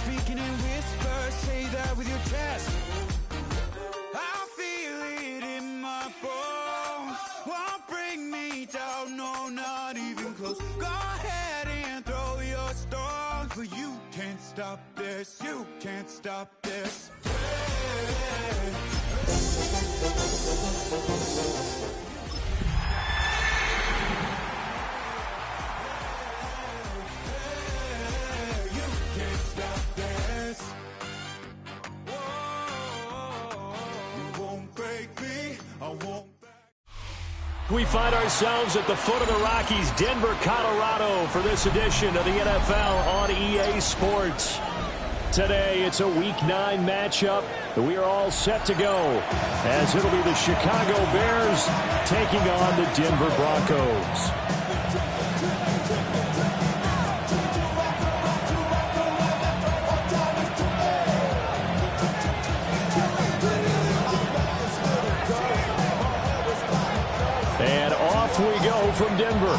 speaking in whispers, say that with your chest. I feel it in my bones, won't bring me down, no, not even close. Go ahead and throw your stones, but you can't stop this, you can't stop this. We find ourselves at the foot of the Rockies, Denver, Colorado, for this edition of the NFL on EA Sports. Today, it's a Week 9 matchup. We are all set to go, as it'll be the Chicago Bears taking on the Denver Broncos. And off we go from Denver.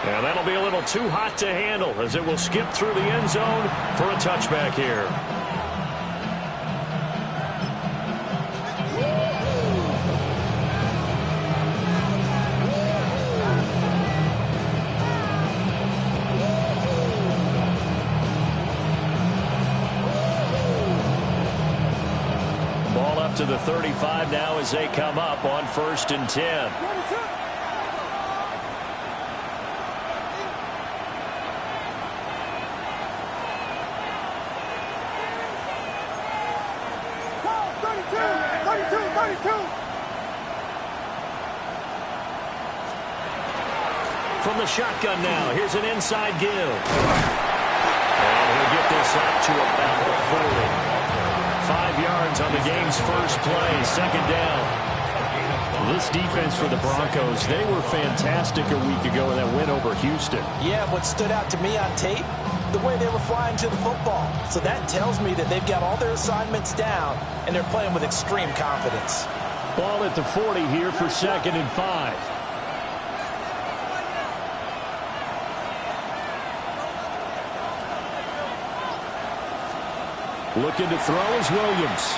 And that'll be a little too hot to handle as it will skip through the end zone for a touchback here. Ball up to the 35 now as they come up on 1st and 10. From the shotgun now, here's an inside give. And he'll get this up to about the 40. 5 yards on the game's first play, second down. This defense for the Broncos, they were fantastic a week ago in that win over Houston. Yeah, what stood out to me on tape, the way they were flying to the football. So that tells me that they've got all their assignments down, and they're playing with extreme confidence. Ball at the 40 here for 2nd and 5. Looking to throw is Williams.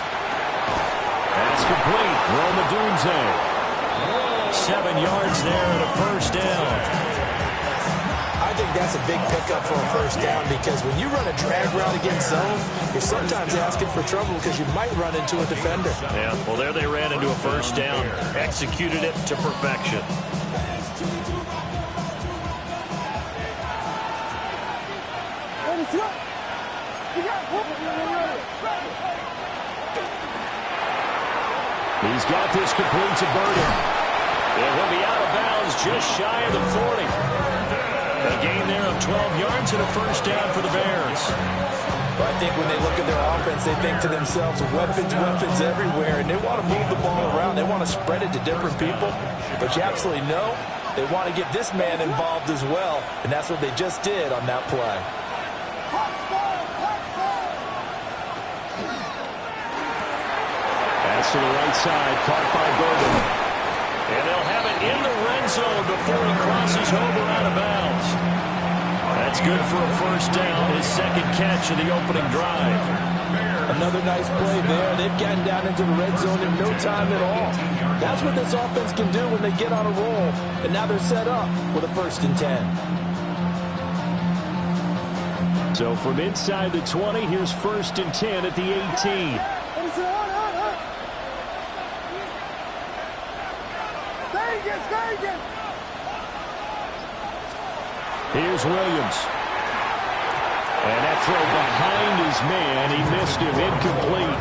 That's complete. Roma Dunze. 7 yards there and a first down. I think that's a big pickup for a first down because when you run a drag route against zone, you're sometimes asking for trouble because you might run into a defender. Yeah, well, there they ran into a first down. Executed it to perfection. He's got this complete to Burden. And he'll be out of bounds just shy of the 40. A gain there of 12 yards and a first down for the Bears. Well, I think when they look at their offense, they think to themselves, weapons, weapons everywhere, and they want to move the ball around. They want to spread it to different people. But you absolutely know they want to get this man involved as well, and that's what they just did on that play. Pass to the right side, caught by Burden. And they'll have it in the red zone before he crosses over out of bounds. That's good for a first down, his second catch of the opening drive. Another nice play there. They've gotten down into the red zone in no time at all. That's what this offense can do when they get on a roll. And now they're set up with a 1st and 10. So from inside the 20, here's 1st and 10 at the 18. Here's Williams. And that throw behind his man. He missed him. Incomplete.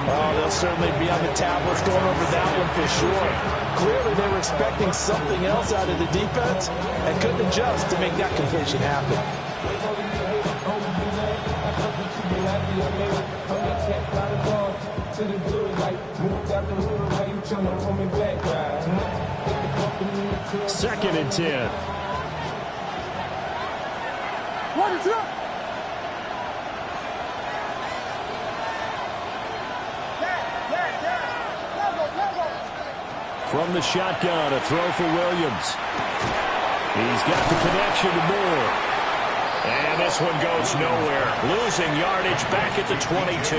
Oh, they'll certainly be on the tablets going over that one for sure. Clearly they were expecting something else out of the defense and couldn't adjust to make that completion happen. Second and 10. What is up? From the shotgun, a throw for Williams. He's got the connection to Moore. And this one goes nowhere. Losing yardage back at the 22.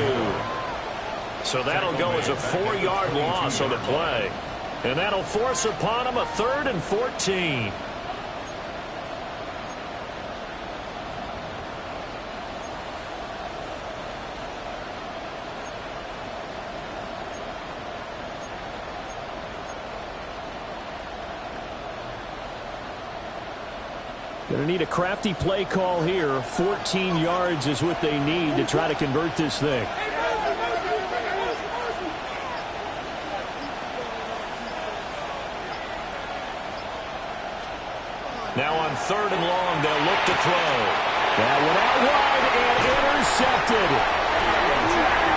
So that'll go as a 4-yard loss on the play. And that'll force upon him a 3rd and 14. Going to need a crafty play call here. 14 yards is what they need to try to convert this thing. Now on 3rd and long, they'll look to throw. That one out wide and intercepted.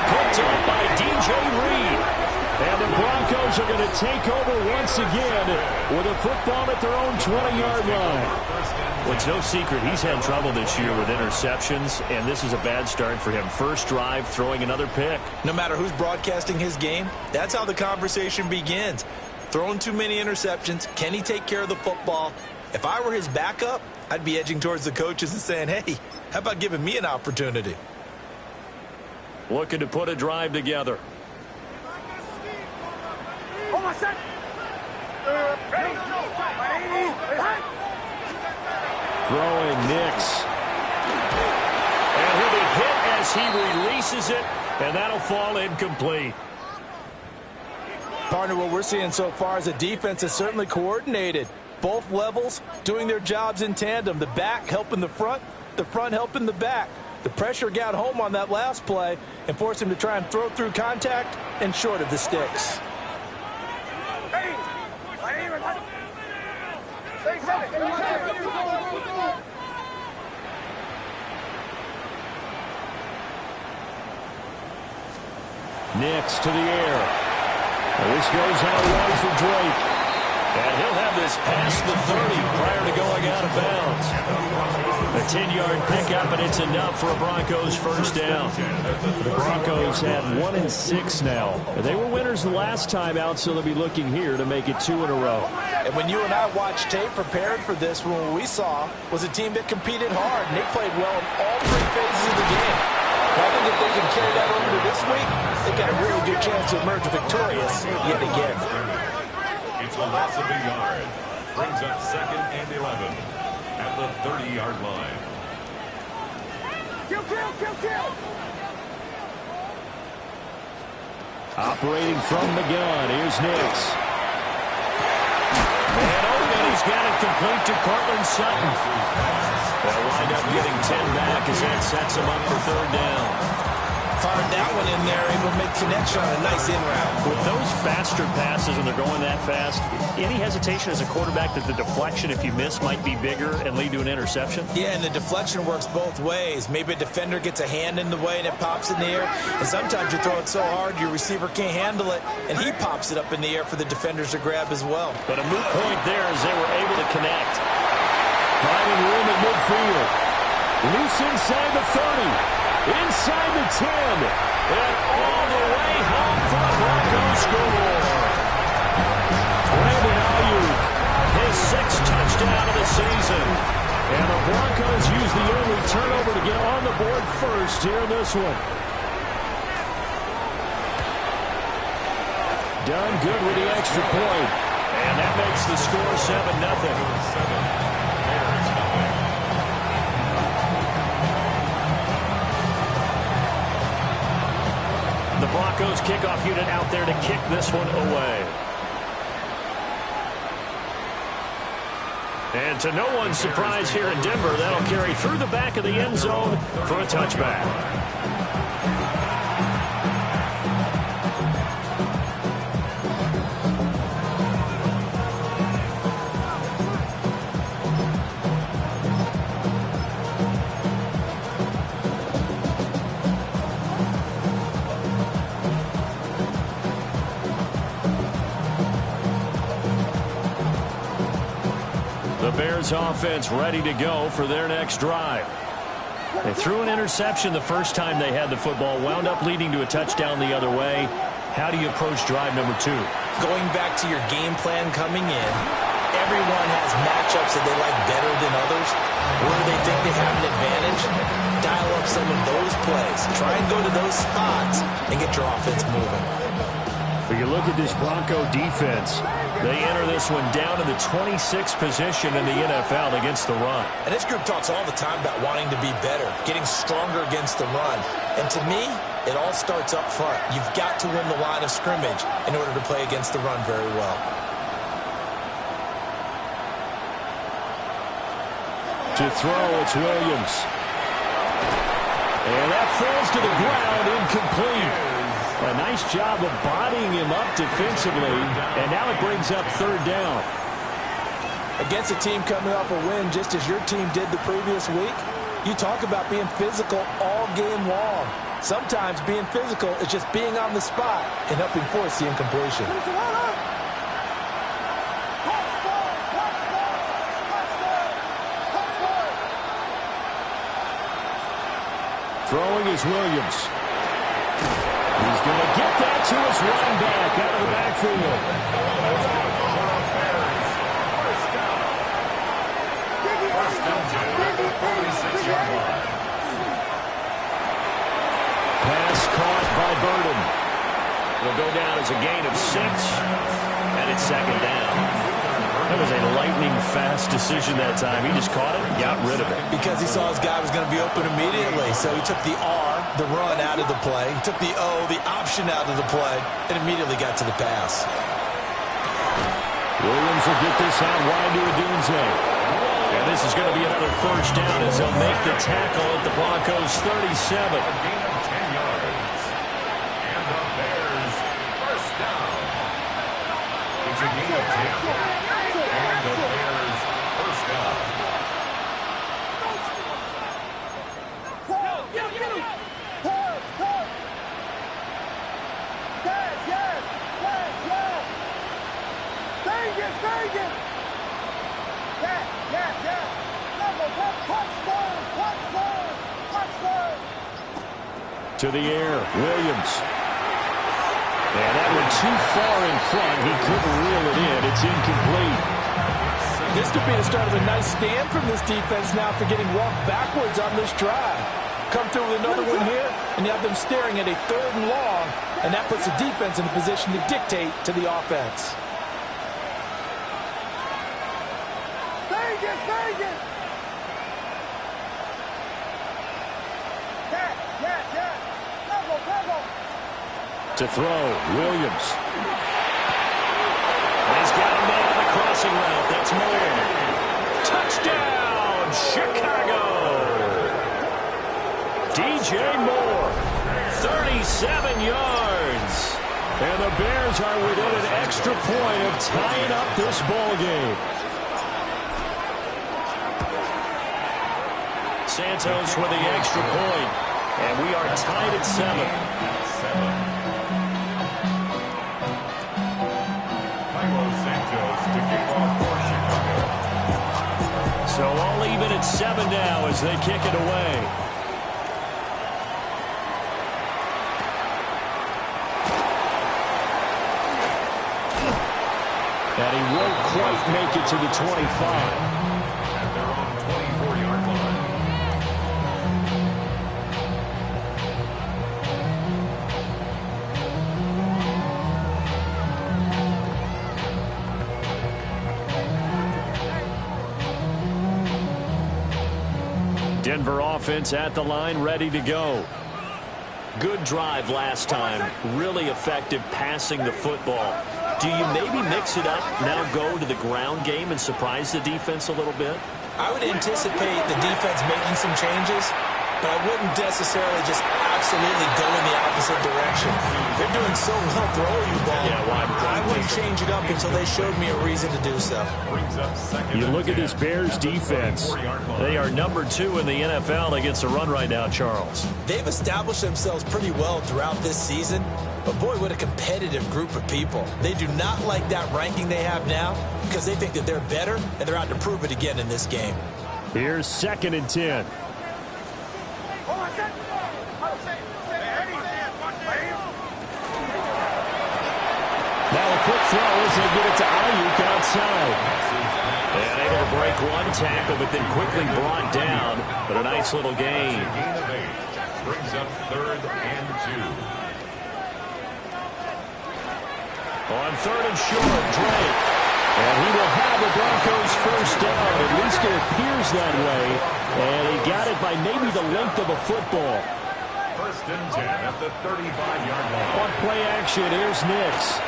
Picked up by DJ Reed. And the Broncos are going to take over once again with a football at their own 20-yard line. Well, it's no secret he's had trouble this year with interceptions, and this is a bad start for him. First drive, throwing another pick. No matter who's broadcasting his game, that's how the conversation begins. Throwing too many interceptions. Can he take care of the football? If I were his backup, I'd be edging towards the coaches and saying, hey, how about giving me an opportunity? Looking to put a drive together. Throwing Nix. And he'll be hit as he releases it, and that'll fall incomplete. Partner, what we're seeing so far is a defense is certainly coordinated. Both levels doing their jobs in tandem. The back helping the front helping the back. The pressure got home on that last play and forced him to try and throw through contact and short of the sticks. Nix to the air. This goes out wide for Drake. And he'll have this past the 30 prior to going out of bounds. A 10-yard pickup, and it's enough for a Broncos first down. The Broncos have 1-6 now. They were winners the last time out, so they'll be looking here to make it 2 in a row. And when you and I watched tape prepared for this, what we saw was a team that competed hard, and they played well in all 3 phases of the game. I think if they can carry that over to this week, they've got a really good chance to emerge victorious yet again. It's a loss of a yard. Brings up 2nd and 11 at the 30-yard line. Kill! Operating from the gun, here's Nix. And open, he's got it complete to Cortland Sutton. They'll wind up getting 10 back as that sets him up for 3rd down. Fired that one in there, able to make connection on a nice in route. With those faster passes and they're going that fast, any hesitation as a quarterback that the deflection, if you miss, might be bigger and lead to an interception? Yeah, and the deflection works both ways. Maybe a defender gets a hand in the way and it pops in the air. And sometimes you throw it so hard your receiver can't handle it, and he pops it up in the air for the defenders to grab as well. But a moot point there as they were able to connect. Finding room at midfield. Loose inside the 30. Inside the 10. And all the way home for the Broncos score. Brandon Ayuk, his 6th touchdown of the season. And the Broncos use the early turnover to get on the board first here in this one. Done good with the extra point. And that makes the score 7-0. The Broncos kickoff unit out there to kick this one away. And to no one's surprise here in Denver, that'll carry through the back of the end zone for a touchback. Bears offense ready to go for their next drive. They threw an interception the first time they had the football, wound up leading to a touchdown the other way. How do you approach drive number 2? Going back to your game plan coming in, everyone has matchups that they like better than others, where they think they have an advantage. Dial up some of those plays. Try and go to those spots and get your offense moving. When you look at this Bronco defense, they enter this one down in the 26th position in the NFL against the run. And this group talks all the time about wanting to be better, getting stronger against the run. And to me, it all starts up front. You've got to win the line of scrimmage in order to play against the run very well. To throw, it's Williams. And that falls to the ground, incomplete. A nice job of bodying him up defensively, and now it brings up third down. Against a team coming off a win just as your team did the previous week, you talk about being physical all game long. Sometimes being physical is just being on the spot and helping force the incompletion. Throwing is Williams. He's going to get that to his running back out of the backfield. First down to the 46-yard line. Pass caught by Burden. It'll go down as a gain of 6, and it's second down. That was a lightning-fast decision that time. He just caught it and got rid of it. Because he saw his guy was going to be open immediately, so he took the R, the run, out of the play. He took the O, the option, out of the play, and immediately got to the pass. Williams will get this out wide to Odunze. And this is going to be another first down as they'll make the tackle at the Broncos' 37. A gain of 10 yards. And the Bears first down. It's a gain of 10. And the Bears first down. To the air, Williams. And that one too far in front. He couldn't reel it in. It's incomplete. This could be the start of a nice stand from this defense now for getting walked backwards on this drive. Come through with another one here, and you have them staring at a 3rd and long, and that puts the defense in a position to dictate to the offense. To throw, Williams. And he's got a man on the crossing route. That's Moore. Touchdown, Chicago! DJ Moore, 37 yards. And the Bears are within an extra point of tying up this ball game. Santos with the extra point. And we are tied at 7. So all even at 7 now as they kick it away. And he won't quite make it to the 25. And they're on the 24-yard line. Denver offense at the line, ready to go. Good drive last time. Really effective passing the football. Do you maybe mix it up, now go to the ground game and surprise the defense a little bit? I would anticipate the defense making some changes, but I wouldn't necessarily just absolutely go in the opposite direction. They're doing so well throwing the ball. I wouldn't change it up until they showed me a reason to do so. You look at this Bears defense. They are number 2 in the NFL against the run right now, Charles. They've established themselves pretty well throughout this season, but boy, what a competitive group of people. They do not like that ranking they have now because they think that they're better, and they're out to prove it again in this game. Here's 2nd and 10. Now a quick throw as they get it to Ayuk outside. And able to break one tackle, but then quickly brought down. But a nice little gain. Gain of 8. Brings up 3rd and 2. On 3rd and short, Drake. And he will have the Broncos first down. At least it appears that way. And he got it by maybe the length of a football. 1st and 10 at the 35-yard line. On play action, here's Nix.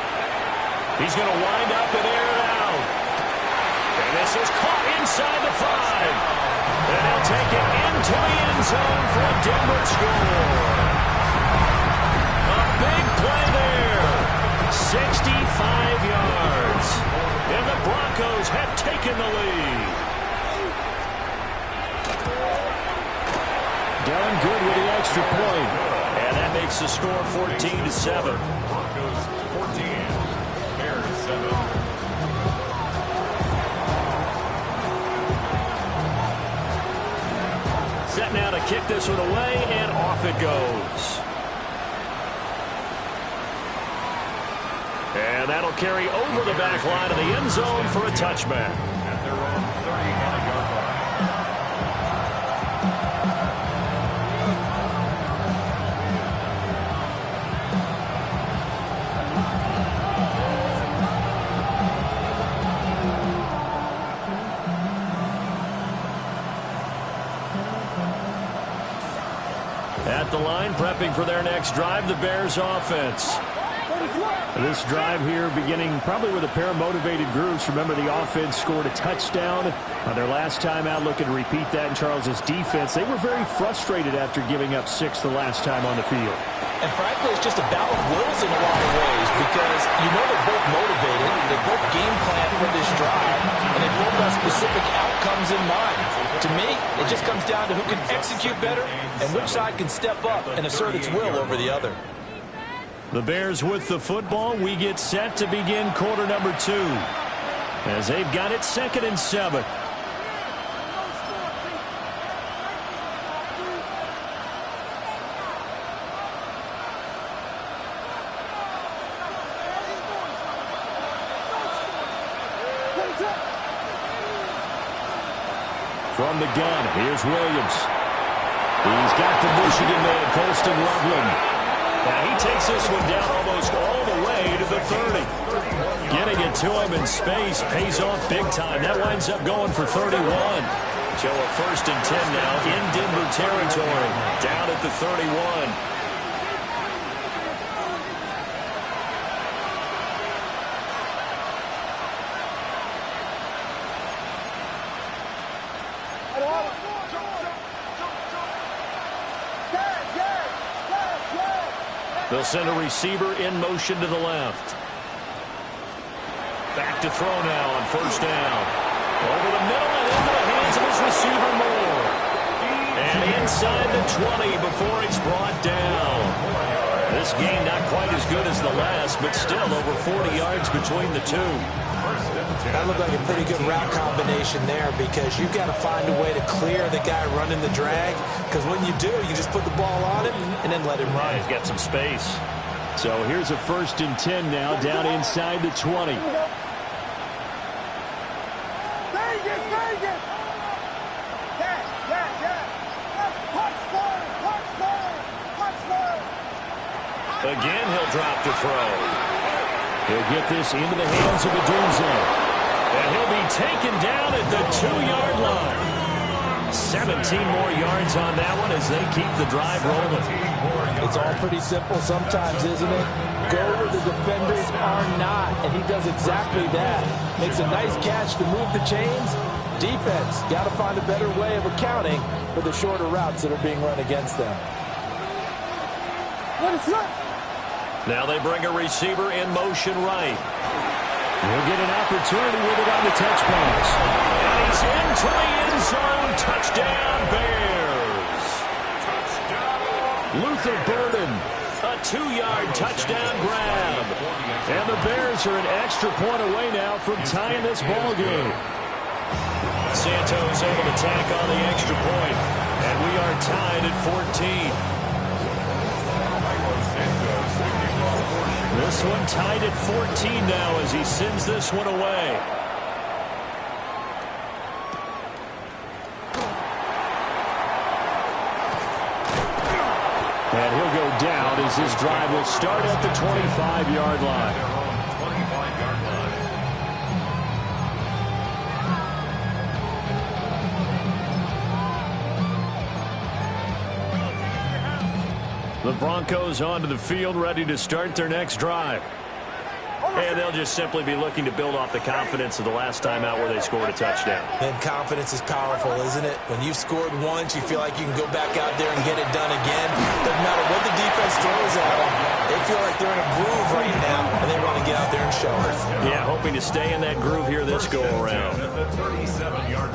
He's going to wind up and air it out. And this is caught inside the 5. And he'll take it into the end zone for a Denver score. A big play there. 65 yards. And the Broncos have taken the lead. Done good with the extra point. And that makes the score 14-7. Broncos 14. Bears 7. Set now to kick this one away, and off it goes. And that'll carry over the back line of the end zone for a touchback. At their own 30-yard line. At the line, prepping for their next drive, the Bears offense. This drive here beginning probably with a pair of motivated groups. Remember, the offense scored a touchdown on their last time out. Looking to repeat that in Charles's defense. They were very frustrated after giving up 6 the last time on the field. And frankly, it's just a battle of wills in a lot of ways because you know they're both motivated. They both game plan for this drive, and they both have specific outcomes in mind. To me, it just comes down to who can execute better and which side can step up and assert its will over the other. The Bears with the football. We get set to begin quarter number 2 as they've got it 2nd and 7. From the gun, here's Williams. He's got the Michigan man, Colston Loveland. Now he takes this one down almost all the way to the 30. Getting it to him in space pays off big time. That winds up going for 31. So a 1st and 10 now in Denver territory. Down at the 31. They'll send a receiver in motion to the left. Back to throw now on 1st down. Over the middle and into the hands of his receiver Moore. And inside the 20 before he's brought down. This game not quite as good as the last, but still over 40 yards between the two. That looked like a pretty good route combination there because you've got to find a way to clear the guy running the drag. Because when you do, you just put the ball on him and then let him run. He's got some space. So here's a 1st and 10 now down inside the 20. Again, he'll drop the throw. He'll get this into the hands of Adunze. And he'll be taken down at the 2-yard line. 17 more yards on that one as they keep the drive rolling. It's all pretty simple sometimes, isn't it? Go where the defenders are not, and he does exactly that. Makes a nice catch to move the chains. Defense, got to find a better way of accounting for the shorter routes that are being run against them. Now they bring a receiver in motion right. He'll get an opportunity with it on the touch pass. And he's into the end zone. Touchdown, Bears. Luther Burden, a 2-yard touchdown grab. And the Bears are an extra point away now from tying this ball game. Santos able to tack on the extra point. And we are tied at 14. This one tied at 14 now as he sends this one away. And he'll go down as this drive will start at the 25-yard line. 25-yard line. The Broncos onto the field, ready to start their next drive. And they'll just simply be looking to build off the confidence of the last time out where they scored a touchdown. And confidence is powerful, isn't it? When you've scored once, you feel like you can go back out there and get it done again. Doesn't matter what the defense throws at them. They feel like they're in a groove right now, and they want to get out there and show it. Yeah, hoping to stay in that groove here this go-around.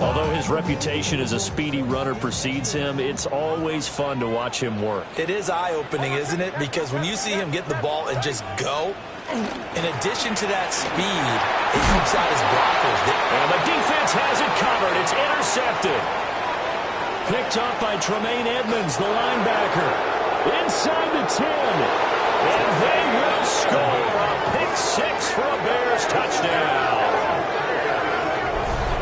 Although his reputation as a speedy runner precedes him, it's always fun to watch him work. It is eye-opening, isn't it? Because when you see him get the ball and just go, in addition to that speed, it helps out his blockers. And the defense has it covered. It's intercepted. Picked up by Tremaine Edmonds, the linebacker. Inside the 10. And they will score a pick six for a Bears touchdown.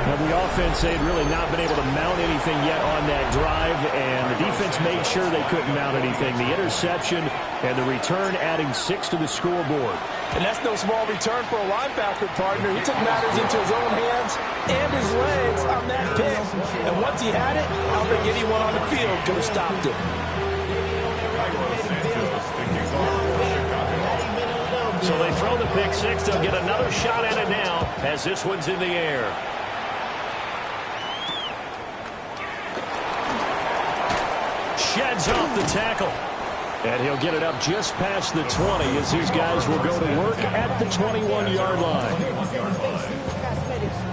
Now, the offense, they'd really not been able to mount anything yet on that drive, and the defense made sure they couldn't mount anything. The interception and the return adding 6 to the scoreboard. And that's no small return for a linebacker, partner. He took matters into his own hands and his legs on that pick. And once he had it, I don't think anyone on the field could have stopped him. So they throw the pick six. They'll get another shot at it now as this one's in the air. Sheds off the tackle. And he'll get it up just past the 20 as these guys will go to work at the 21-yard line.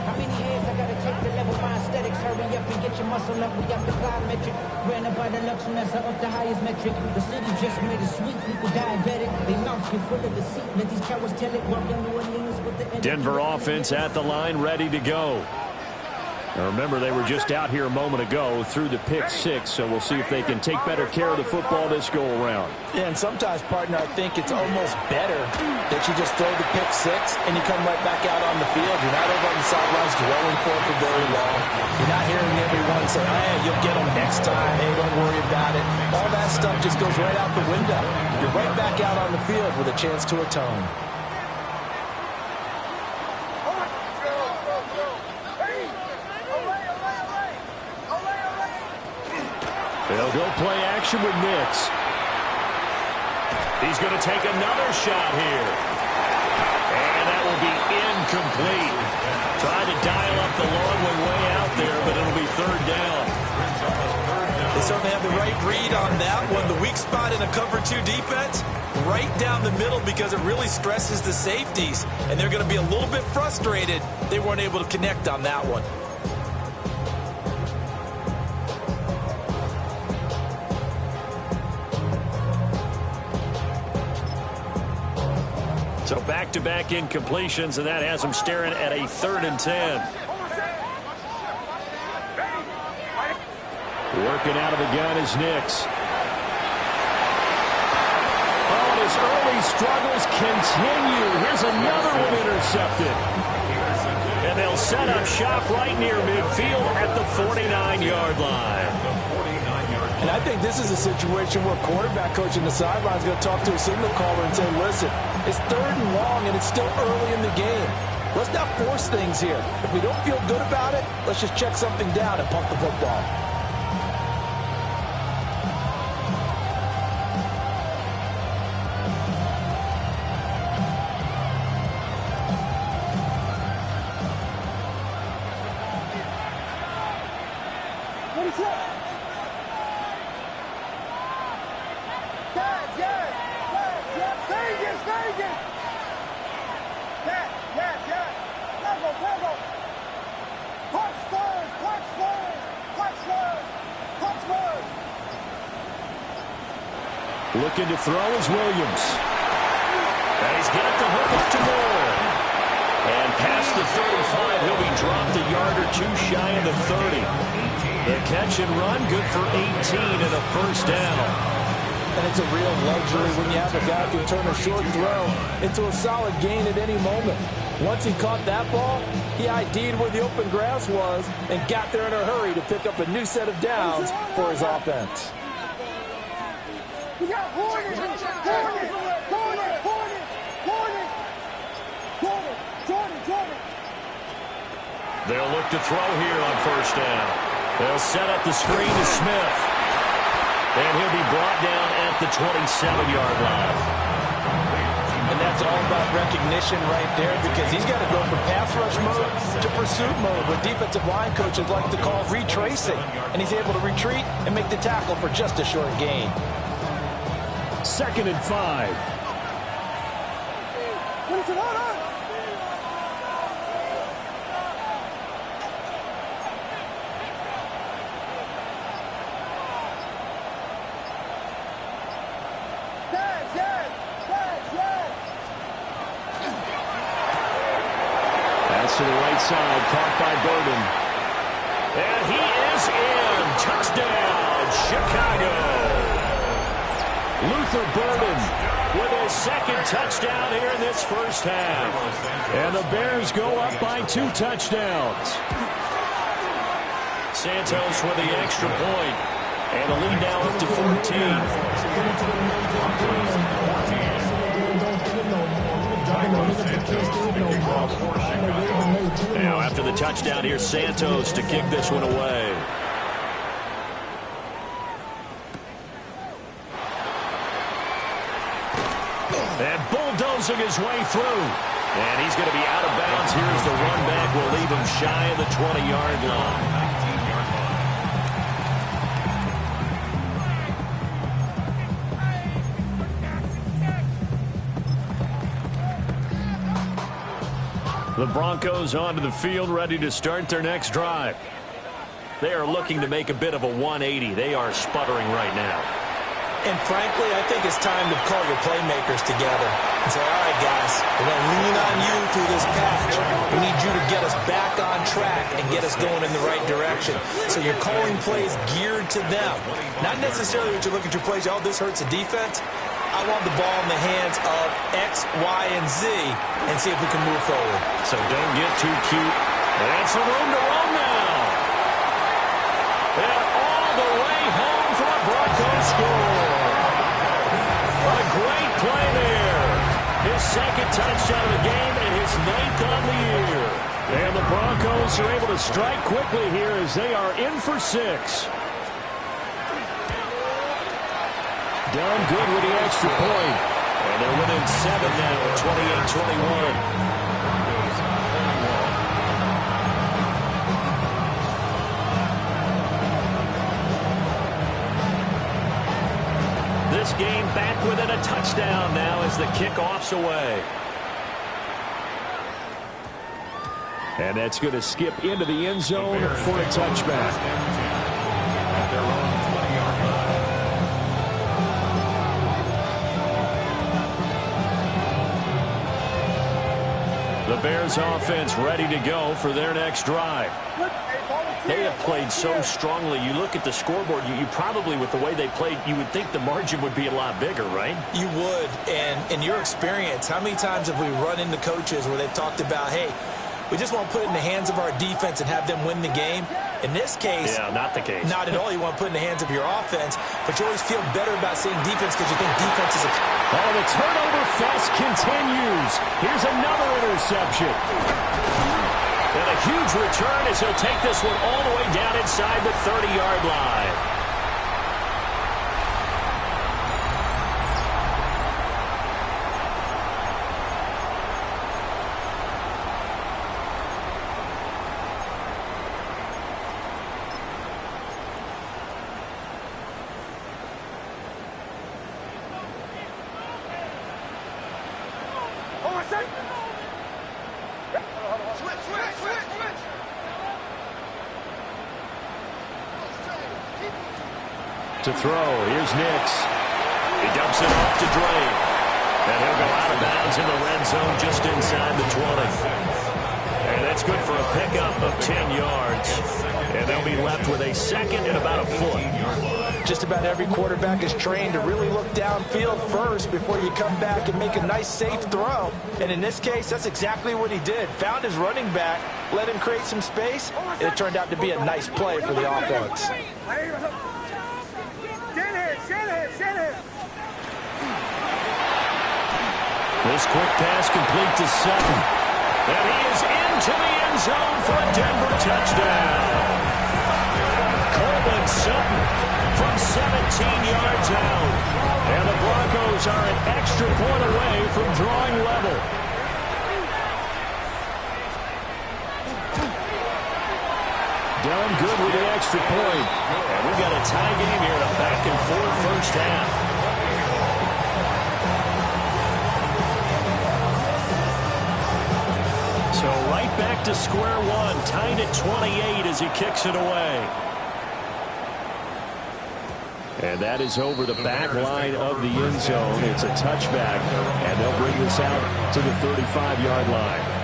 How many hands I gotta take to level my aesthetics? Hurry up and get your muscle up. We got the plyometric. Ran up by the Lux and that's up the highest metric. The city just made it sweet. People diabetic. They mouth get full of deceit. Let these cowards tell it. Walking New Orleans with the Denver offense at the line, ready to go. Now remember, they were just out here a moment ago through the pick six, so we'll see if they can take better care of the football this go-around. Yeah, and sometimes, partner, I think it's almost better that you just throw the pick six and you come right back out on the field. You're not over on the sidelines dwelling for very long. You're not hearing everyone say, hey, you'll get them next time. Hey, don't worry about it. All that stuff just goes right out the window. You're right back out on the field with a chance to atone. They'll go play action with Nix. He's going to take another shot here. And that will be incomplete. Trying to dial up the long one way out there, but it'll be third down. They certainly have the right read on that one. The weak spot in a cover 2 defense, right down the middle because it really stresses the safeties. And they're going to be a little bit frustrated they weren't able to connect on that one. So back-to-back incompletions, and that has them staring at a 3rd and 10. Working out of the gun is Nix. Oh, and his early struggles continue. Here's another one intercepted. And they'll set up shop right near midfield at the 49-yard line. And I think this is a situation where quarterback coach in the sideline is going to talk to a signal caller and say, listen, it's 3rd and long and it's still early in the game. Let's not force things here. If we don't feel good about it, let's just check something down and pump the football. What is up? Looking to throw is Williams. And he's got the hook up to Moore. And past the 35, he'll be dropped a yard or two shy of the 30. The catch and run, good for 18 and a first down. And it's a real luxury when you have a guy who can turn a short throw into a solid gain at any moment. Once he caught that ball, he ID'd where the open grass was and got there in a hurry to pick up a new set of downs for his offense. We got Hornet. Jordan. They'll look to throw here on first down. They'll set up the screen to Smith. And he'll be brought down at the 27-yard line. And that's all about recognition right there, because he's got to go from pass rush mode to pursuit mode, what defensive line coaches like to call retracing. And he's able to retreat and make the tackle for just a short gain. 2nd and 5. Hold on. To the right side, caught by Burden. And he is in. Touchdown, Chicago. Luther Burden with his 2nd touchdown here in this first half. And the Bears go up by 2 touchdowns. Santos with the extra point. And the lead now up to 14. Now after the touchdown, here's Santos to kick this one away. And bulldozing his way through. And he's going to be out of bounds. Here's the run back. Will leave him shy of the 20-yard line. The Broncos onto the field, ready to start their next drive. They are looking to make a bit of a 180. They are sputtering right now. And frankly, I think it's time to call your playmakers together and say, all right, guys, we're going to lean on you through this patch. We need you to get us back on track and get us going in the right direction. So you're calling plays geared to them. Not necessarily what you're looking to plays, oh, this hurts the defense. I want the ball in the hands of X, Y, and Z and see if we can move forward. So don't get too cute. That's some room to run now. And all the way home for a Broncos score. A great play there. His 2nd touchdown of the game and his 9th on the year. And the Broncos are able to strike quickly here as they are in for 6. Down good with the extra point. And they're within 7 now, 28-21. This game back within a touchdown now as the kickoff's away. And that's going to skip into the end zone for a touchback. At their own 20-yard line. The Bears offense ready to go for their next drive. They have played so strongly. You look at the scoreboard, you probably, with the way they played, you would think the margin would be a lot bigger, right? You would. And in your experience, how many times have we run into coaches where they've talked about, hey, we just want to put it in the hands of our defense and have them win the game? In this case, yeah, not the case. Not at all. You want to put it in the hands of your offense, but you always feel better about saying defense because you think defense is a... Oh, the turnover fest continues. Here's another interception. And a huge return as he'll take this one all the way down inside the 30-yard line. To throw, here's Nix. He dumps it off to Drake. And he'll go out of bounds in the red zone just inside the 20. And that's good for a pickup of 10 yards. And they'll be left with a second and about a foot. Just about every quarterback is trained to really look downfield first before you come back and make a nice, safe throw. And in this case, that's exactly what he did. Found his running back, let him create some space, and it turned out to be a nice play for the offense. This quick pass complete to Sutton. And he is into the end zone for a Denver touchdown. Coleman Sutton from 17 yards out. And the Broncos are an extra point away from drawing level. Down good with the extra point. And we've got a tie game here in a back-and-forth first half. So right back to square one, tied at 28 as he kicks it away. And that is over the back line of the end zone. It's a touchback, and they'll bring this out to the 35-yard line.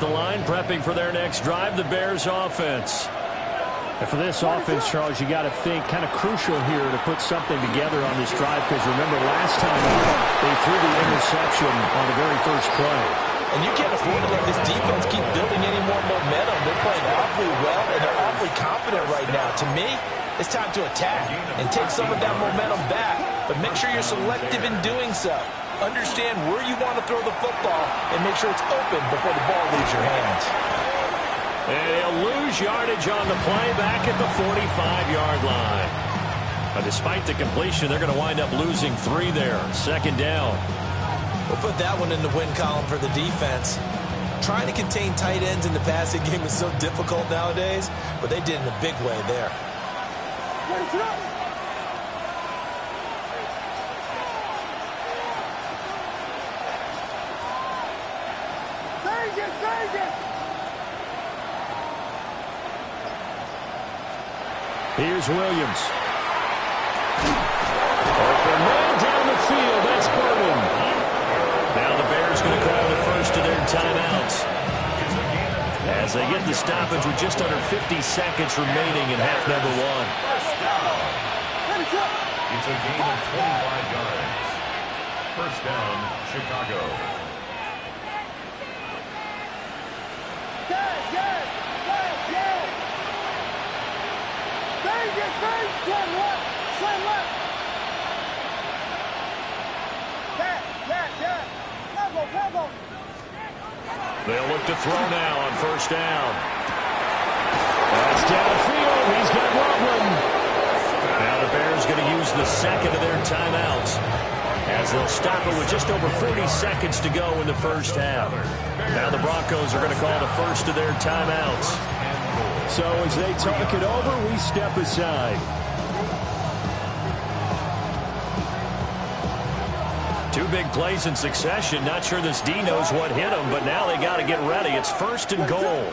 The line prepping for their next drive, the Bears offense. And for this offense, Charles, you got to think kind of crucial here to put something together on this drive, because remember last time they threw the interception on the very first play. And you can't afford to let this defense keep building any more momentum. They're playing awfully well, and they're awfully confident right now. To me, it's time to attack and take some of that momentum back, but make sure you're selective in doing so. Understand where you want to throw the football and make sure it's open before the ball leaves your hands. And he'll lose yardage on the play back at the 45-yard line. But despite the completion, they're going to wind up losing 3 there. Second down. We'll put that one in the win column for the defense. Trying to contain tight ends in the passing game is so difficult nowadays, but they did in a big way there. Here's Williams. Open man down the field. That's Burton. Now the Bears going to call the first of their timeouts as they get the stoppage with just under 50 seconds remaining in half number 1. It's a gain of 25 yards. First down, Chicago. They'll look to throw now on first down. That's downfield. He's got Loveland. Now the Bears going to use the second of their timeouts as they'll stop it with just over 40 seconds to go in the first half. Now the Broncos are going to call the first of their timeouts. So as they talk it over, we step aside. 2 big plays in succession. Not sure this D knows what hit him, but now they got to get ready. It's first and goal.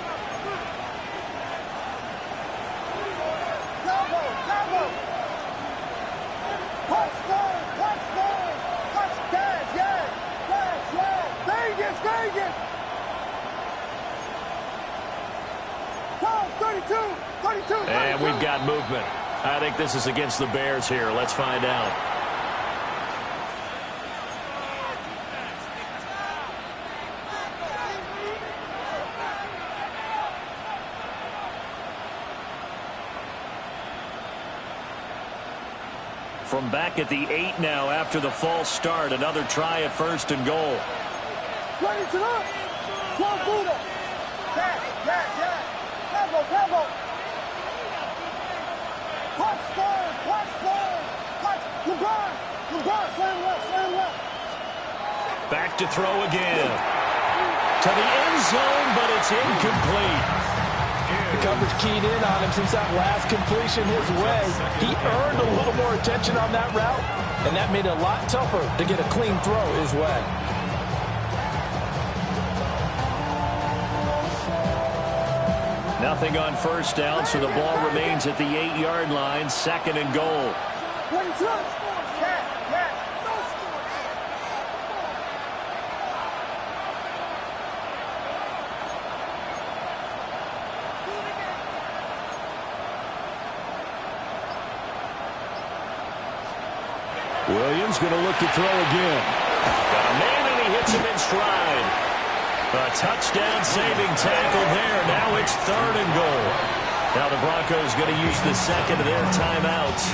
And we've got movement. I think this is against the Bears here. Let's find out. From back at the 8 now after the false start. Another try at first and goal. Back to throw again. To the end zone, but it's incomplete. The coverage keyed in on him since that last completion his way. He earned a little more attention on that route, and that made it a lot tougher to get a clean throw his way. Nothing on first down, so the ball remains at the 8-yard line, second and goal. Williams going to look to throw again. Got a man, and he hits him in stride. A touchdown-saving tackle there. Now it's 3rd and goal. Now the Broncos going to use the second of their timeouts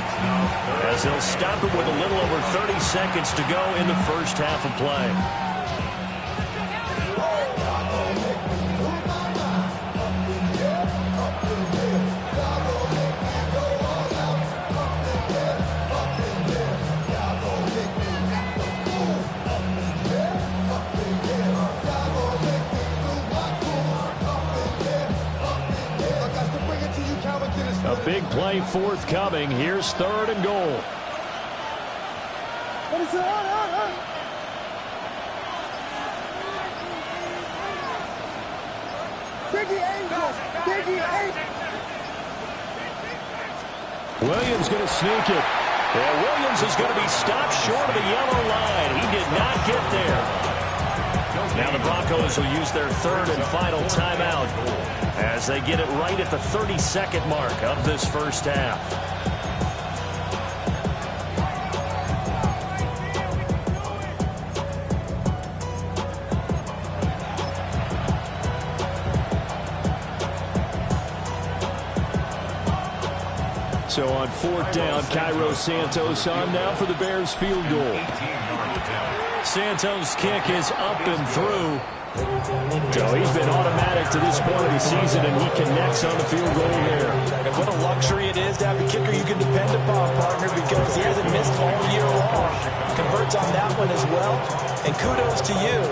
as they'll stop it with a little over 30 seconds to go in the first half of play. A big play forthcoming. Here's 3rd and goal. What is it? Biggie Angel! Biggie Angel! Williams going to sneak it. And Williams is going to be stopped short of the yellow line. He did not get there. Now the Broncos will use their 3rd and final timeout as they get it right at the 30-second mark of this first half. So on 4th down, Cairo Santos on now for the Bears field goal. Santos' kick is up and through. So he's been automatic to this point of the season, and he connects on the field goal there. And what a luxury it is to have a kicker you can depend upon, partner, because he hasn't missed all year long. Converts on that one as well. And kudos to you.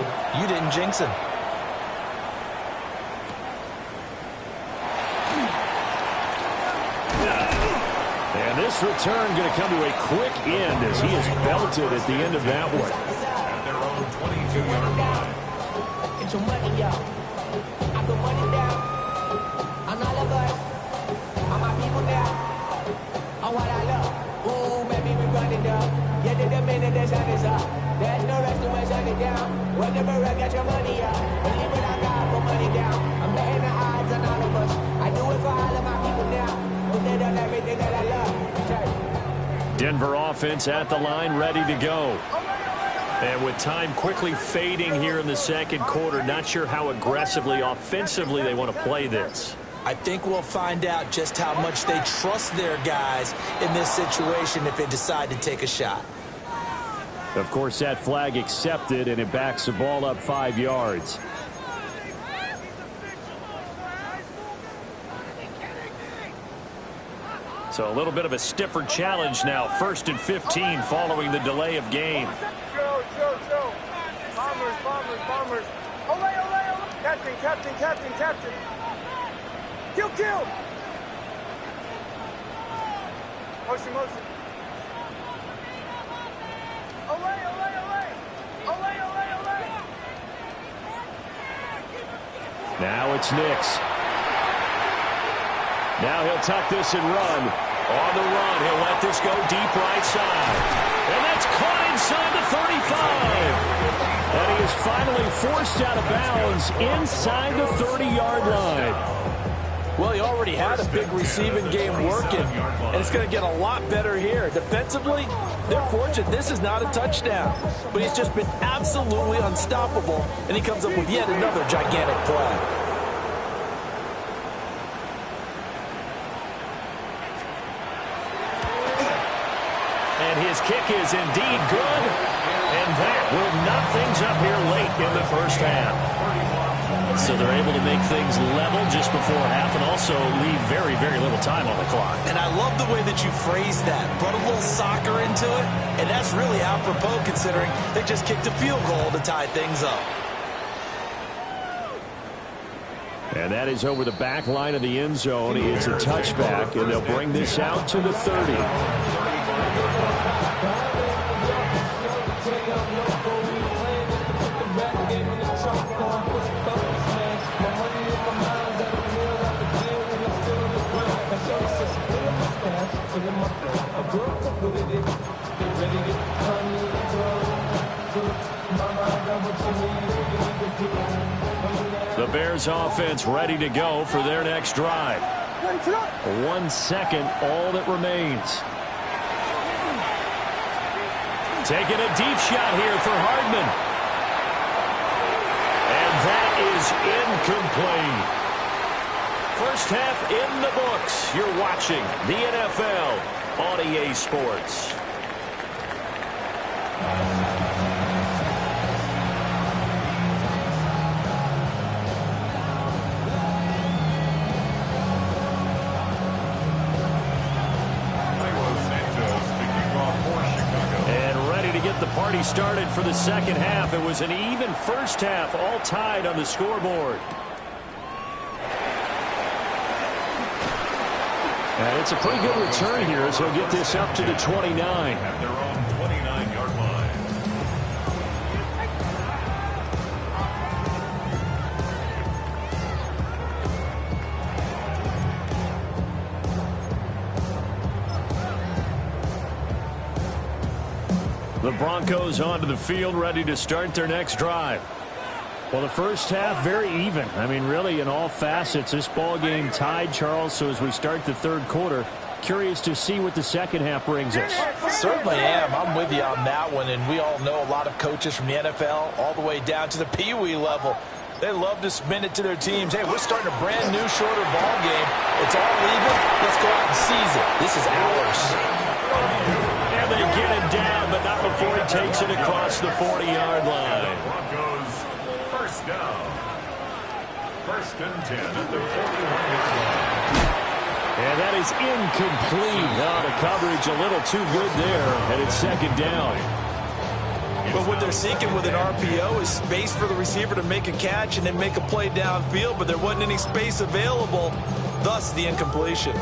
You didn't jinx him. And this return going to come to a quick end as he is belted at the end of that one. At their own 22-yard line. Get your money up. I put money down on all of us, on my people now, on what I love. Ooh, baby, we run it up. Yeah, to the minute the sun is up. There's no rest to my shut it down. Whenever I get your money up, believe what I got, put money down. I'm betting the odds on all of us. I do it for all of my people now. Put it on everything that I love. Denver offense at the line, ready to go. And with time quickly fading here in the second quarter, not sure how aggressively, offensively they want to play this. I think we'll find out just how much they trust their guys in this situation if they decide to take a shot. Of course, that flag accepted, and it backs the ball up 5 yards. So a little bit of a stiffer challenge now. 1st and 15 following the delay of game. Joe. Bombers. Ole. Captain. Kill. Motion. Ole. Now it's Nix. Now he'll tuck this and run. On the run, he'll let this go deep right side. And that's caught inside the 35. And he is finally forced out of bounds inside the 30-yard line. Well, he already had a big receiving game working, and it's going to get a lot better here. Defensively, they're fortunate this is not a touchdown, but he's just been absolutely unstoppable, and he comes up with yet another gigantic play. And his kick is indeed good. And that will knock things up here late in the first half. So they're able to make things level just before half and also leave very, very little time on the clock. And I love the way that you phrased that. Brought a little soccer into it. And that's really apropos considering they just kicked a field goal to tie things up. And that is over the back line of the end zone. It's a touchback, and they'll bring this out to the 30. The Bears offense ready to go for their next drive. 1 second, all that remains. Taking a deep shot here for Hardman. And that is incomplete. First half in the books. You're watching the NFL on EA Sports. The party started for the second half. It was an even first half, all tied on the scoreboard. And it's a pretty good return here as he'll get this up to the 29. At their own 29-yard line. The Broncos onto the field, ready to start their next drive. Well, the first half, very even. I mean, really, in all facets, this ball game tied, Charles. So as we start the third quarter, curious to see what the second half brings us. Certainly am. I'm with you on that one. And we all know a lot of coaches from the NFL all the way down to the Pee Wee level. They love to spin it to their teams. Hey, we're starting a brand new, shorter ball game. It's all even. Let's go out and seize it. This is ours. And they get him down, but not before he takes it across the 40-yard line. Broncos first down. First and 10 at the 41-yard line. And that is incomplete. The coverage a little too good there, and it's second down. But what they're seeking with an RPO is space for the receiver to make a catch and then make a play downfield, but there wasn't any space available, thus the incompletion.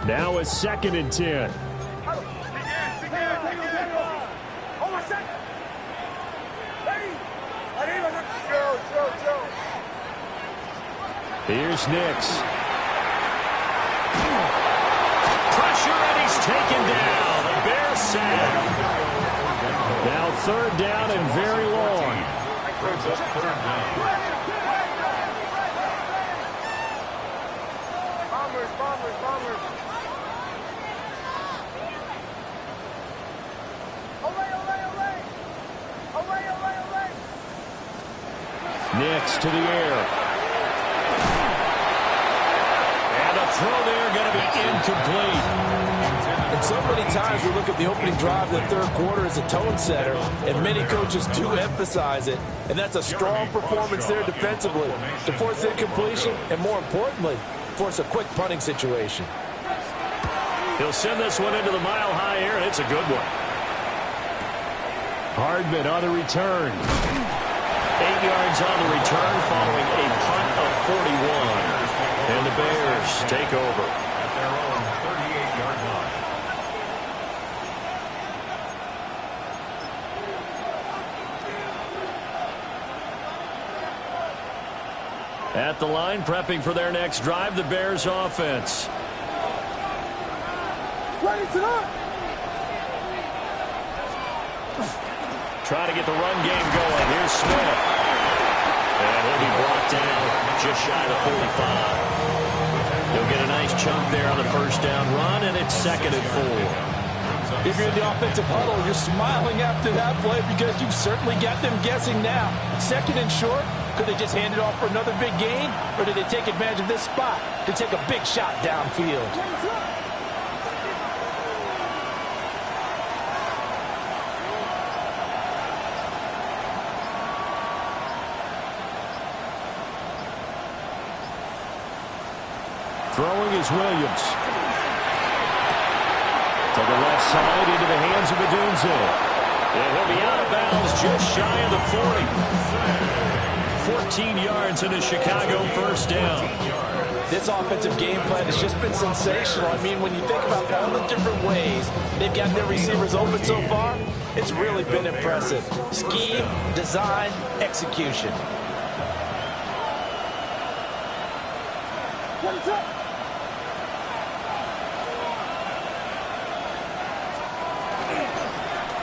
Now it's second and 10. Here's Nix. Pressure, and he's taken down. The Bears sack. Now third down and very long. Bombers. Nix to the air. And a throw there going to be incomplete. And so many times we look at the opening drive of the third quarter as a tone setter, and many coaches do emphasize it. And that's a strong performance there defensively to force incompletion and, more importantly, force a quick punting situation. He'll send this one into the mile-high air, and it's a good one. Hardman on the return. 8 yards on the return following a punt of 41. And the Bears take over. At their own 38-yard line. At the line, prepping for their next drive, the Bears offense. Trying to get the run game going. Here's Smith. And he'll be brought down just shy of 45. He'll get a nice chunk there on the first down run, and it's second and 4. If you're in the offensive huddle, you're smiling after that play because you've certainly got them guessing now. Second and short, could they just hand it off for another big gain, or did they take advantage of this spot to take a big shot downfield? Throwing is Williams. To the left side into the hands of Odunze. And he'll be out of bounds just shy of the 40. 14 yards in a Chicago first down. This offensive game plan has just been sensational. I mean, when you think about all the different ways they've got their receivers open so far, it's really been impressive. Scheme, design, execution. What's up?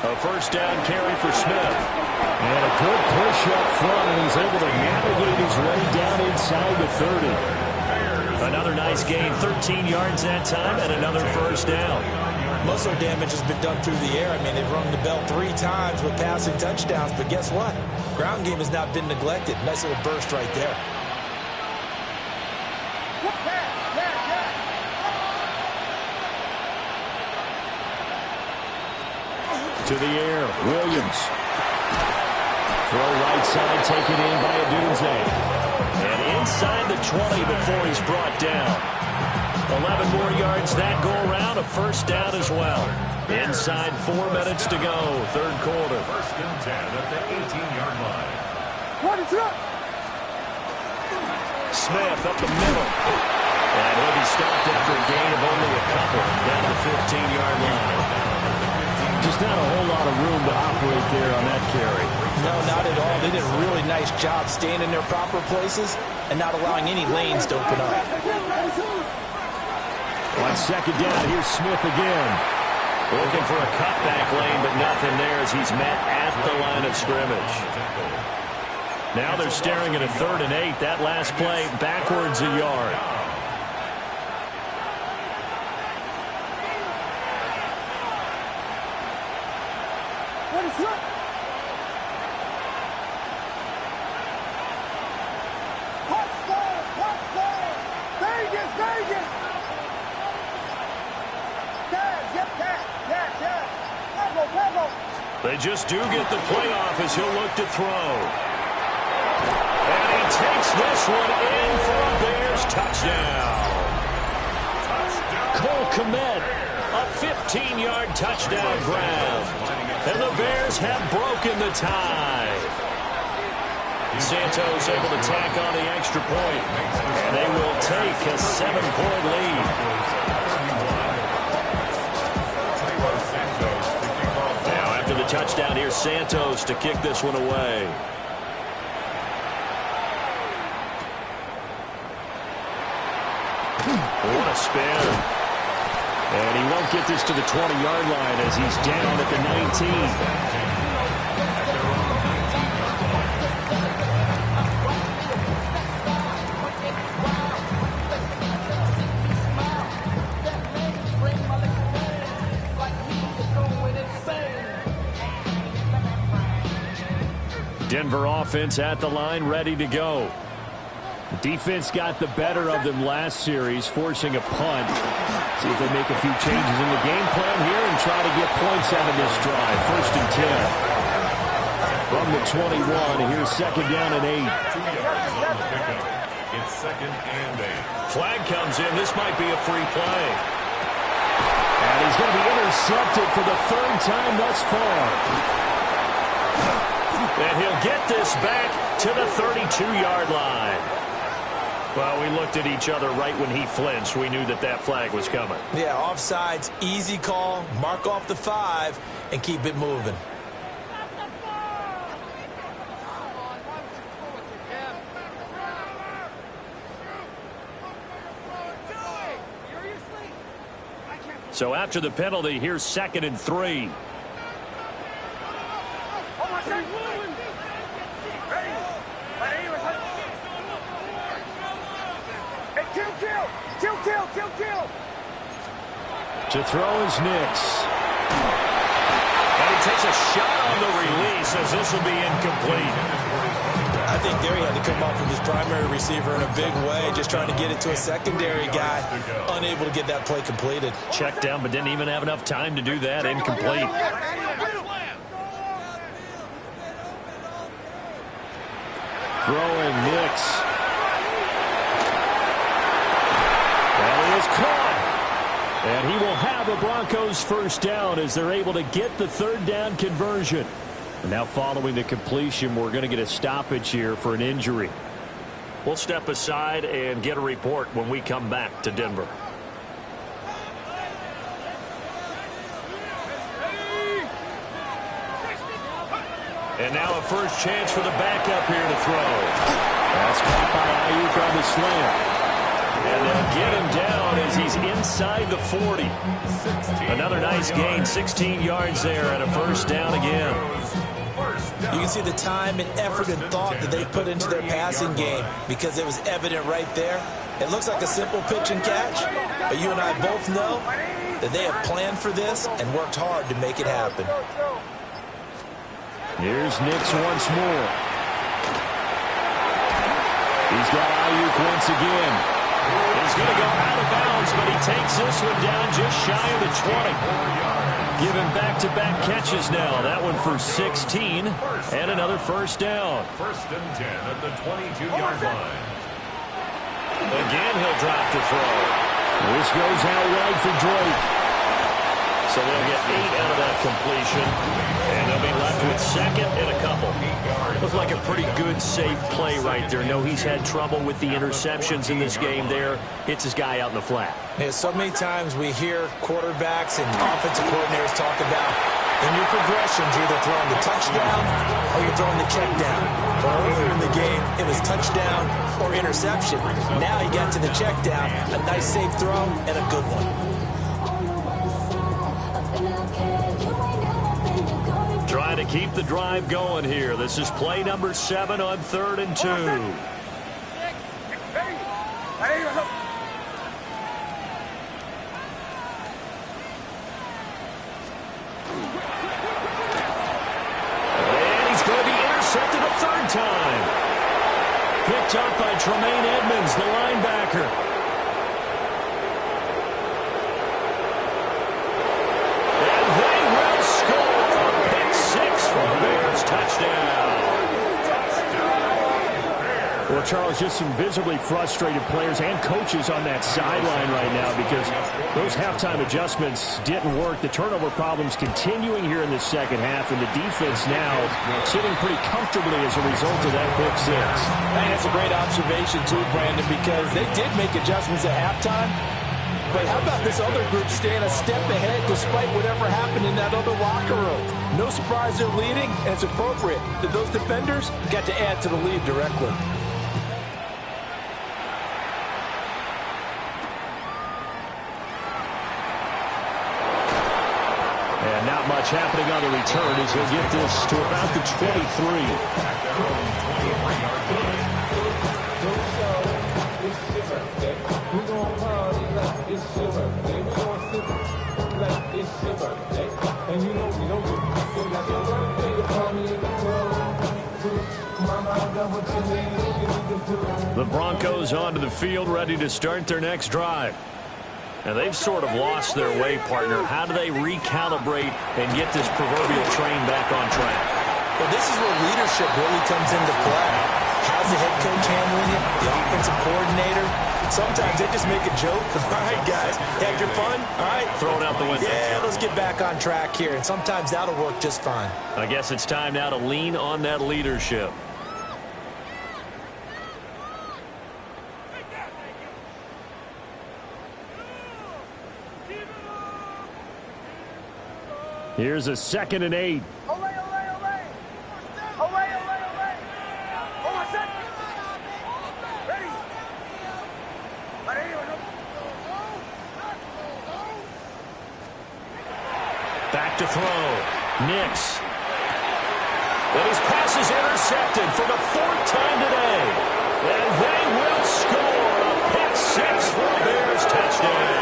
A first down carry for Smith. And a good push up front, and he's able to navigate his way down inside the 30. Another nice gain, 13 yards that time, and another first down. Most of their damage has been done through the air. I mean, they've rung the bell 3 times with passing touchdowns, but guess what? Ground game has not been neglected. Nice little burst right there. To the air, Williams. Throw right side, taken in by Adunze. And inside the 20 before he's brought down. 11 more yards that go around, a first down as well. Inside 4 minutes to go, third quarter. First and 10 at the 18-yard line. What is up? Smith up the middle. And he'll be stopped after a gain of only a couple down to the 15-yard line. Just not a whole lot of room to operate there on that carry. No, not at all. They did a really nice job staying in their proper places and not allowing any lanes to open up. On second down, here's Smith again. Looking for a cutback lane, but nothing there as he's met at the line of scrimmage. Now they're staring at a 3rd and 8. That last play, backwards a yard. They just do get the play off as he'll look to throw. And he takes this one in for a Bears touchdown. Cole Kmet, a 15-yard touchdown grab. And the Bears have broken the tie. Santos able to tack on the extra point. And they will take a 7-point lead. Touchdown here, Santos to kick this one away. What a spin. And he won't get this to the 20-yard line as he's down at the 19. Denver offense at the line, ready to go. Defense got the better of them last series, forcing a punt. See if they make a few changes in the game plan here and try to get points out of this drive. 1st and 10. From the 21, here's 2nd down and 8. 2 yards on the pickup. It's 2nd and 8. Flag comes in. This might be a free play. And he's going to be intercepted for the 3rd time thus far. And he'll get this back to the 32-yard line. Well, we looked at each other right when he flinched. We knew that that flag was coming. Yeah, offsides, easy call, mark off the 5, and keep it moving. So after the penalty, here's 2nd and 3. To throw is Nix. And he takes a shot on the release as this will be incomplete. I think there he had to come up with his primary receiver in a big way, just trying to get it to a secondary guy, unable to get that play completed. Checked down, but didn't even have enough time to do that. Incomplete. Throwing Nix. And he is caught. And he will have a Broncos first down as they're able to get the 3rd down conversion. And now following the completion, we're going to get a stoppage here for an injury. We'll step aside and get a report when we come back to Denver. And now a first chance for the backup here to throw. That's caught by Ayuk on the slant. And they'll get him down as he's inside the 40. Another nice gain, 16 yards there and a first down again. You can see the time and effort and thought that they put into their passing game because it was evident right there. It looks like a simple pitch and catch, but you and I both know that they have planned for this and worked hard to make it happen. Here's Nix once more. He's got Ayuk once again. He's going to go out of bounds, but he takes this one down just shy of the 20. Giving back-to-back catches now. That one for 16 and another first down. First and 10 at the 22-yard line. Again, he'll drop to throw. This goes out wide for Drake. So they'll get 8 out of that completion. And they'll be left with second and a couple. Looks like a pretty good, safe play right there. No, he's had trouble with the interceptions in this game there. Hits his guy out in the flat. Yeah, so many times we hear quarterbacks and offensive coordinators talk about in your progressions, you're either throwing the touchdown or you're throwing the check down. But earlier in the game, it was touchdown or interception. Now he got to the check down, a nice safe throw and a good one. Trying to keep the drive going here. This is play number 7 on 3rd and 2. And he's going to be intercepted a 3rd time. Picked up by Tremaine Edmonds, the linebacker. Well, Charles, just some visibly frustrated players and coaches on that sideline right now because those halftime adjustments didn't work. The turnover problems continuing here in the second half, and the defense now sitting pretty comfortably as a result of that pick six. And that's a great observation, too, Brandon, because they did make adjustments at halftime. But how about this other group staying a step ahead despite whatever happened in that other locker room? No surprise they're leading, and it's appropriate that those defenders got to add to the lead directly. And not much happening on the return as he'll get this to about the 23. The Broncos onto the field, ready to start their next drive. And they've sort of lost their way, partner. How do they recalibrate and get this proverbial train back on track? Well, this is where leadership really comes into play. How's the head coach handling it? The offensive coordinator? Sometimes they just make a joke. All right, guys, had your fun? All right. Throw it out the window. Yeah, let's get back on track here. And sometimes that'll work just fine. I guess it's time now to lean on that leadership. Here's a 2nd and 8. Back to throw. Nix. And his pass is intercepted for the 4th time today. And they will score a pick six for a Bears touchdown.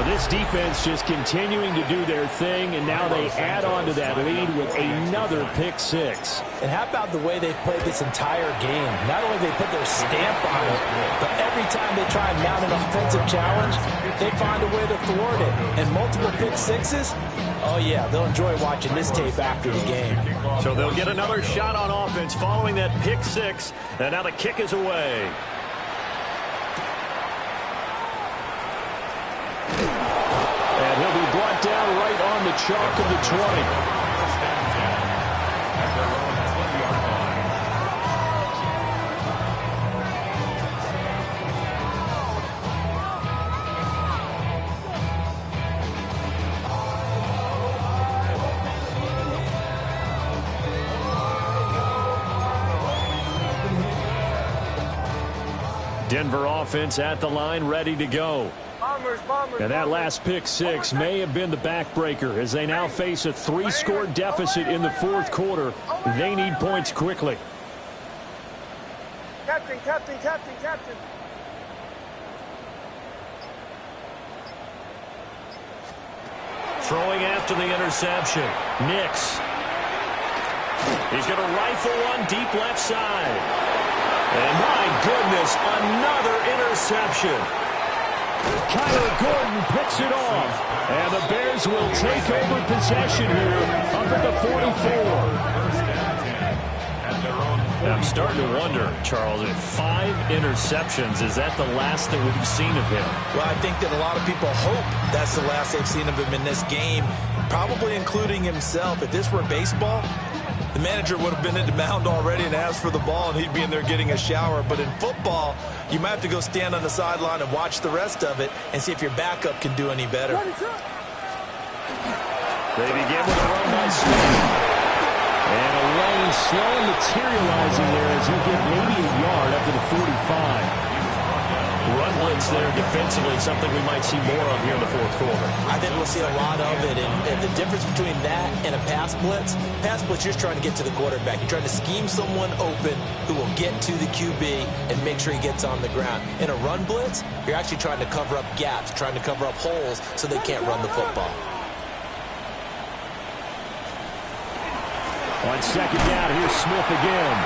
This defense just continuing to do their thing, and now they add on to that lead with another pick six. And how about the way they've played this entire game? Not only they put their stamp on it, but every time they try and mount an offensive challenge, they find a way to thwart it. And multiple pick sixes, oh yeah, they'll enjoy watching this tape after the game. So they'll get another shot on offense following that pick six, and now the kick is away. And he'll be brought down right on the chalk of the 20. Denver offense at the line, ready to go. And that last pick six may have been the backbreaker as they now face a 3-score deficit in the 4th quarter. They need points quickly. Captain, captain, captain, captain. Throwing after the interception. Nix. He's going to rifle one deep left side. And my goodness, another interception. Kyler Gordon picks it off. And the Bears will take over possession here up at the 44. I'm starting to wonder, Charles, if 5 interceptions, is that the last that we've seen of him? Well, I think that a lot of people hope that's the last they've seen of him in this game, probably including himself. If this were baseball, the manager would have been in the mound already and asked for the ball, and he'd be in there getting a shower. But in football, you might have to go stand on the sideline and watch the rest of it and see if your backup can do any better. They begin with a run by Smith. And a lane slow materializing there as he'll get maybe a yard up to the 45. Run blitz there defensively, something we might see more of here in the fourth quarter. I think we'll see a lot of it, and the difference between that and a pass blitz, you're just trying to get to the quarterback. You're trying to scheme someone open who will get to the QB and make sure he gets on the ground. In a run blitz, you're actually trying to cover up gaps, trying to cover up holes so they can't run the football. On second down, here's Smith again.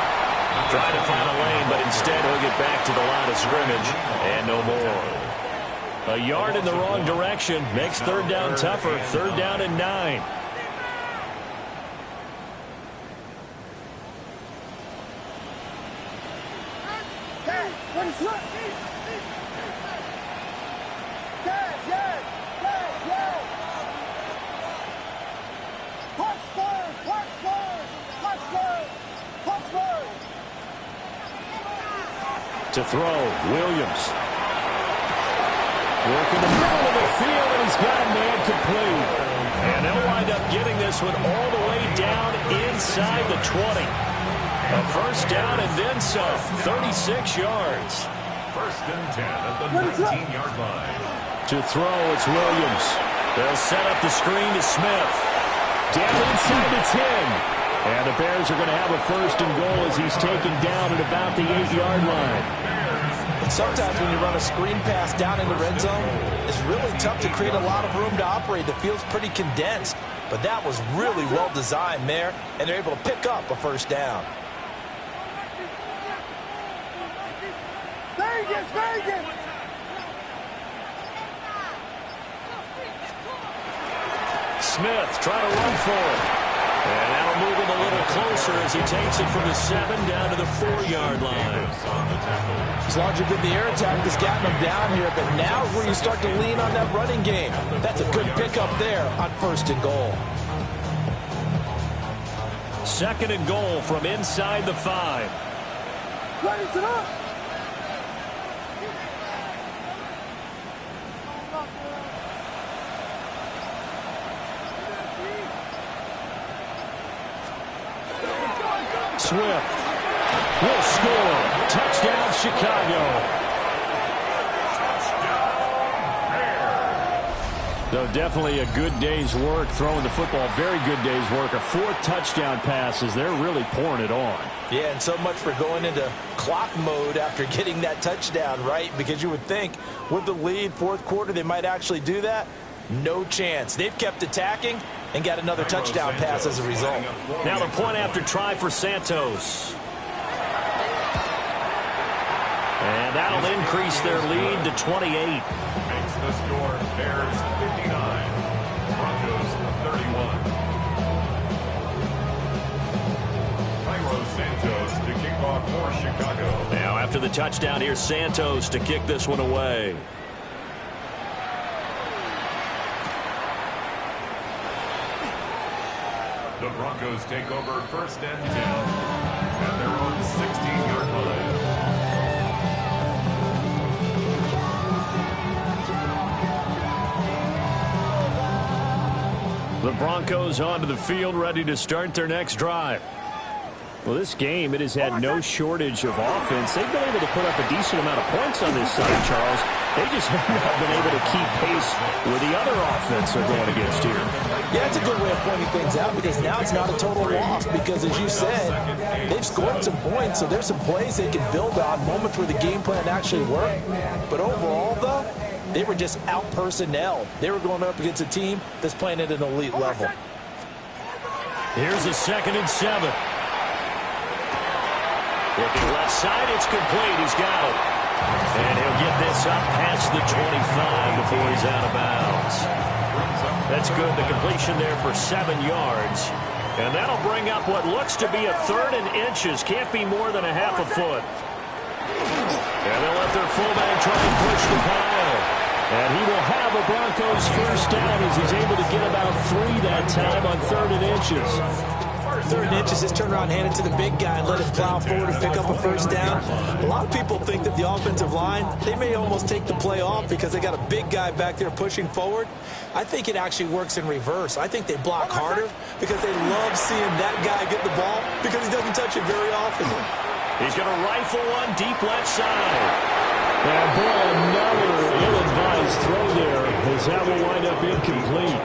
Trying to find a lane, but instead he'll get back to the line of scrimmage, and no more. A yard in the wrong direction makes third down tougher. Third down and 9. To throw, Williams. Working the middle of the field, and he's got a man complete. And they'll wind up getting this one all the way down inside the 20. A first down and then some, 36 yards. First and 10 at the 19-yard line. To throw, it's Williams. They'll set up the screen to Smith. Down inside the 10. And the Bears are going to have a first and goal as he's taken down at about the 8-yard line. And sometimes when you run a screen pass down in the red zone, it's really tough to create a lot of room to operate. The field's pretty condensed. But that was really well designed there, and they're able to pick up a first down. Vegas, Vegas! Smith trying to run for it. And that'll move him a little closer as he takes it from the 7 down to the 4-yard line. As long as you've been the air attack that's gotten them down here, but now is where you start to lean on that running game. That's a good pickup there on first and goal. Second and goal from inside the 5. Ready, sit up! Swift will score. Touchdown, Chicago. Though definitely a good day's work throwing the football. Very good day's work. A 4th touchdown passes. They're really pouring it on. Yeah, and so much for going into clock mode after getting that touchdown, right? Because you would think with the lead, fourth quarter, they might actually do that. No chance. They've kept attacking and got another touchdown pass as a result. Now the point after try for Santos. And that'll increase their lead to 28. Makes the score Bears 59, Broncos 31. Cairo Santos to kick off for Chicago. Now after the touchdown, here's Santos to kick this one away. The Broncos take over first and 10 at their own 16-yard line. The Broncos onto the field, ready to start their next drive. Well, this game, it has had no shortage of offense. They've been able to put up a decent amount of points on this side, Charles. They just have not been able to keep pace with the other offense they're going against here. Yeah, it's a good way of pointing things out because now it's not a total loss because, as you said, they've scored some points, so there's some plays they can build on, moments where the game plan actually worked. But overall, though, they were just out-personnel. They were going up against a team that's playing at an elite level. Here's a 2nd and 7. Looking left side, it's complete. He's got it. And he'll get this up past the 25 before he's out of bounds. That's good. The completion there for 7 yards. And that'll bring up what looks to be a 3rd and inches. Can't be more than a half a foot. And they'll let their fullback try and push the pile. And he will have a Broncos first down as he's able to get about 3 that time on 3rd and inches. 3rd and inches, just turn around, hand it to the big guy and let him plow forward and pick up a first down. A lot of people think that the offensive line, they may almost take the play off because they got a big guy back there pushing forward. I think it actually works in reverse. I think they block harder because they love seeing that guy get the ball because he doesn't touch it very often. He's going to rifle one deep left side. And boy, another ill-advised throw there as that will wind up incomplete.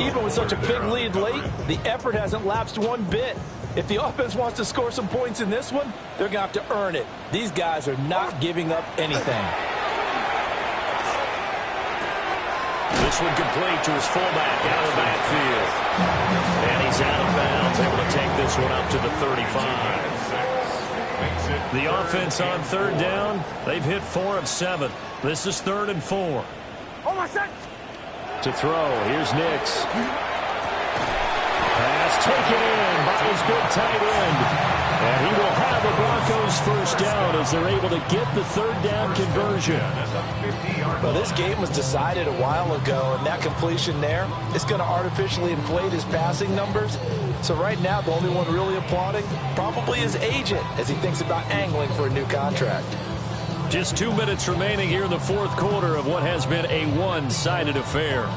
Even with such a big lead late, the effort hasn't lapsed one bit. If the offense wants to score some points in this one, they're going to have to earn it. These guys are not giving up anything. This one complete to his fullback out of the backfield. And he's out of bounds, able to take this one up to the 35. The offense on 3rd down, they've hit 4 of 7. This is 3rd and 4. Oh, my son! To throw, here's Nix. Pass taken in by his big tight end. And he will have a Broncos first down as they're able to get the 3rd down conversion. Well, this game was decided a while ago, and that completion there is going to artificially inflate his passing numbers. So right now, the only one really applauding probably his agent as he thinks about angling for a new contract. Just 2 minutes remaining here in the 4th quarter of what has been a one-sided affair.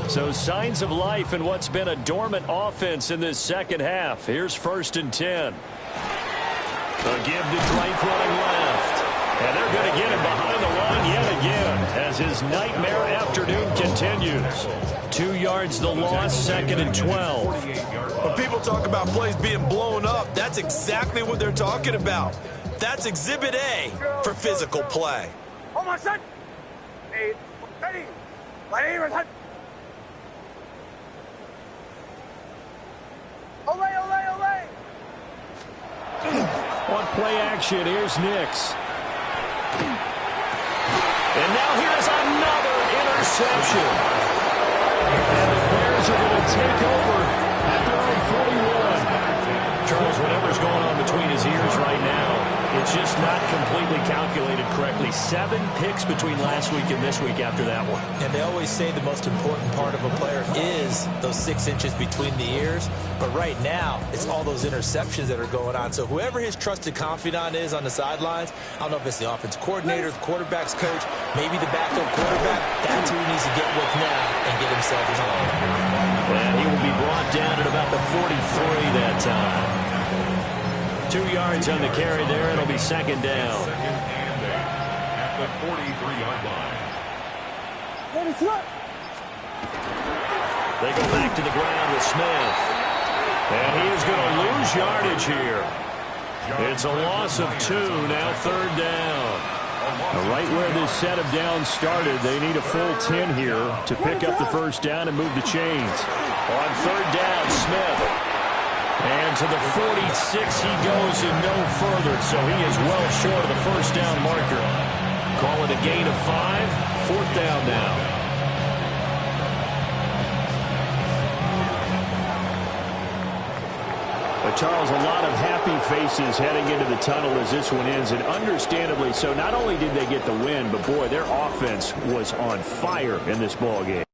So signs of life in what's been a dormant offense in this second half. Here's 1st and 10. A give to Drake running left. And they're going to get him behind the line yet again as his nightmare afternoon continues. 2 yards the loss, 2nd and 12. When people talk about plays being blown up, that's exactly what they're talking about. That's Exhibit A for physical play. Oh, my son! Hey, ready! Ready, ready! Olay, olay, olay! On play action, here's Nix. And now here's another interception. And the Bears are going to take over at their own 41. Charles, whatever's going on between his ears right now, it's just not completely calculated correctly. 7 picks between last week and this week after that one. And they always say the most important part of a player is those 6 inches between the ears. But right now, it's all those interceptions that are going on. So whoever his trusted confidant is on the sidelines, I don't know if it's the offense coordinator, the quarterback's coach, maybe the backup quarterback, that's who he needs to get with now and get himself home. And he will be brought down at about the 43 that time. 2 yards on the carry there. It'll be 2nd down. At the 43-yard line. They go back to the ground with Smith. And he is going to lose yardage here. It's a loss of 2, now 3rd down. Right where this set of downs started, they need a full 10 here to pick up the first down and move the chains. On 3rd down, Smith. And to the 46 he goes and no further, so he is well short of the first down marker. Call it a gain of 5, 4th down now. But Charles, a lot of happy faces heading into the tunnel as this one ends, and understandably so. Not only did they get the win, but boy, their offense was on fire in this ball game.